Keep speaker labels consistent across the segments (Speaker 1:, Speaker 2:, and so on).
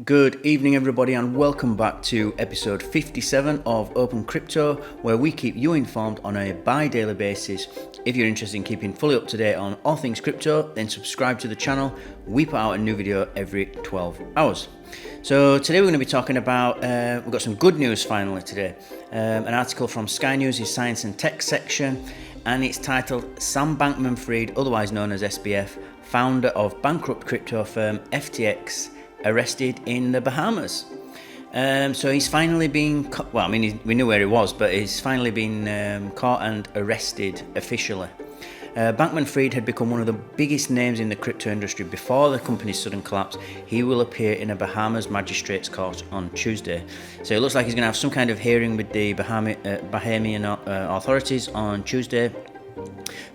Speaker 1: Good evening, everybody, and welcome back to episode 57 of Open Crypto, where we keep you informed on a bi-daily basis. If you're interested in keeping fully up to date on all things crypto, then subscribe to the channel. We put out a new video every 12 hours. So today we're going to be talking about, we've got some good news finally today. An article from Sky News' Science and Tech section, and it's titled Sam Bankman-Fried, otherwise known as Sbf, founder of bankrupt crypto firm FTX, arrested in the Bahamas. So he's finally been we knew where he was, but he's finally been caught and arrested officially. Bankman-Fried had become one of the biggest names in the crypto industry before the company's sudden collapse. He will appear in a Bahamas magistrate's court on Tuesday. So it looks like he's going to have some kind of hearing with the Bahamian authorities on Tuesday.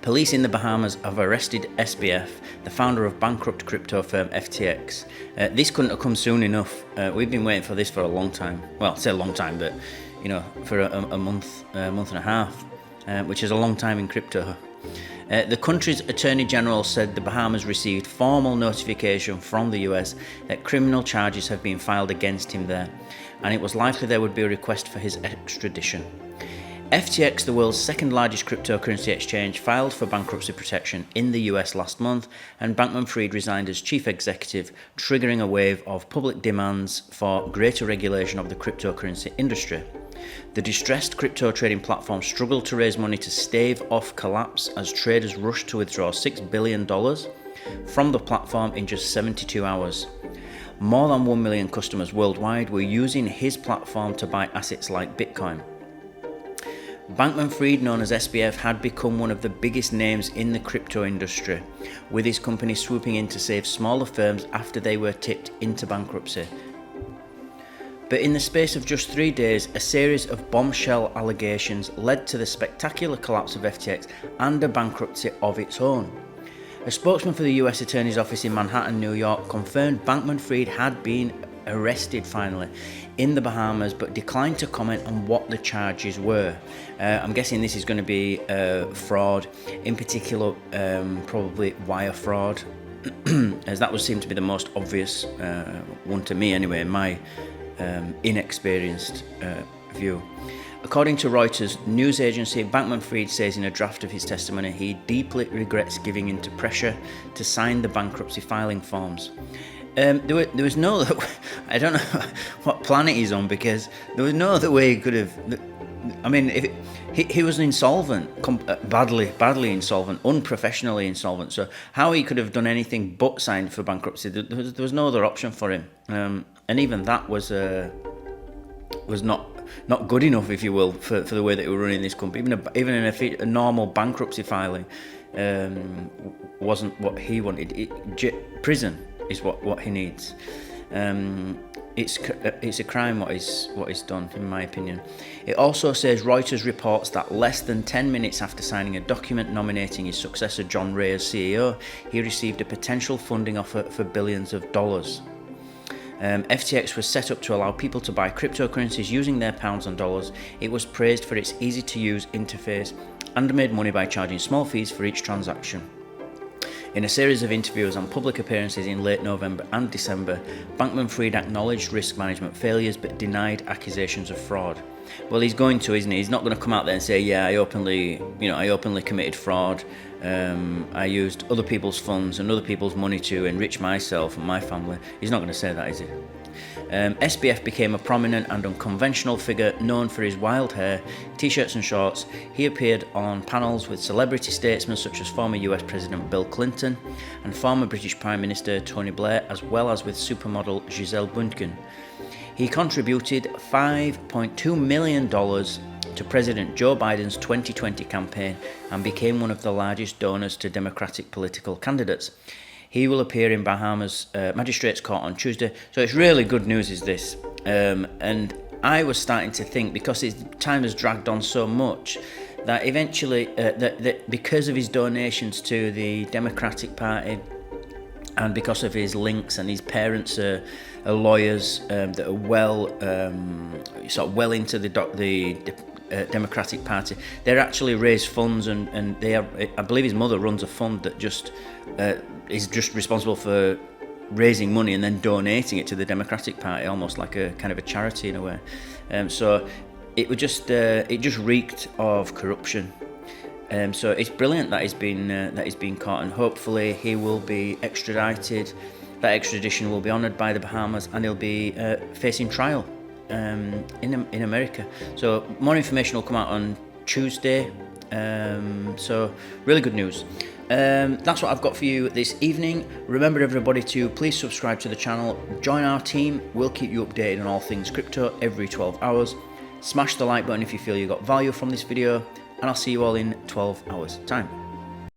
Speaker 1: Police in the Bahamas have arrested Sbf, the founder of bankrupt crypto firm FTX. This couldn't have come soon enough. We've been waiting for this for a long time. Well, I say a long time, but for a month and a half, which is a long time in crypto. The country's Attorney General said the Bahamas received formal notification from the US that criminal charges have been filed against him there, and it was likely there would be a request for his extradition. FTX, the world's second largest cryptocurrency exchange, filed for bankruptcy protection in the US last month, and Bankman-Fried resigned as chief executive, triggering a wave of public demands for greater regulation of the cryptocurrency industry. The distressed crypto trading platform struggled to raise money to stave off collapse as traders rushed to withdraw $6 billion from the platform in just 72 hours. More than 1 million customers worldwide were using his platform to buy assets like Bitcoin. Bankman-Fried, known as Sbf, had become one of the biggest names in the crypto industry, with his company swooping in to save smaller firms after they were tipped into bankruptcy. But in the space of just 3 days, a series of bombshell allegations led to the spectacular collapse of FTX and a bankruptcy of its own. A spokesman for the US Attorney's Office in Manhattan, New York, confirmed Bankman-Fried had been arrested finally in the Bahamas, but declined to comment on what the charges were. I'm guessing this is going to be fraud, in particular probably wire fraud, as that would seem to be the most obvious one to me anyway, in my inexperienced view. According to Reuters news agency, Bankman-Fried says in a draft of his testimony he deeply regrets giving in to pressure to sign the bankruptcy filing forms. There was no, I don't know what planet he's on, because there was no other way he could have. I mean, he was insolvent, badly insolvent, unprofessionally insolvent. So how he could have done anything but sign for bankruptcy? There was no other option for him, and even that was not good enough, if you will, for the way that he was running this company. Even a normal bankruptcy filing wasn't what he wanted. Prison is what he needs. It's a crime what is done, in my opinion. It also says Reuters reports that less than 10 minutes after signing a document nominating his successor John Ray as CEO, he received a potential funding offer for billions of dollars. FTX was set up to allow people to buy cryptocurrencies using their pounds and dollars. It was praised for its easy-to-use interface and made money by charging small fees for each transaction. In a series of interviews and public appearances in late November and December, Bankman-Fried acknowledged risk management failures but denied accusations of fraud. Well, he's going to, isn't he? He's not going to come out there and say, "Yeah, I openly committed fraud. I used other people's funds and other people's money to enrich myself and my family." He's not going to say that, is he? Sbf became a prominent and unconventional figure known for his wild hair, t-shirts and shorts. He appeared on panels with celebrity statesmen such as former US President Bill Clinton and former British Prime Minister Tony Blair, as well as with supermodel Gisele Bündchen. He contributed $5.2 million to President Joe Biden's 2020 campaign and became one of the largest donors to Democratic political candidates. He will appear in Bahamas Magistrates Court on Tuesday. So it's really good news, is this. And I was starting to think, because his time has dragged on so much, that eventually, that because of his donations to the Democratic Party, and because of his links, and his parents are lawyers that are well into the Democratic Party, they actually raise funds, and they are. I believe his mother runs a fund that is just responsible for raising money and then donating it to the Democratic Party, almost like a kind of a charity in a way. So it just reeked of corruption. So it's brilliant that he's been caught, and hopefully he will be extradited. That extradition will be honoured by the Bahamas, and he'll be facing trial in America. So more information will come out on Tuesday. So really good news. That's what I've got for you this evening. Remember, everybody, to please subscribe to the channel, join our team. We'll keep you updated on all things crypto every 12 hours. Smash the like button if you feel you got value from this video, and I'll see you all in 12 hours time.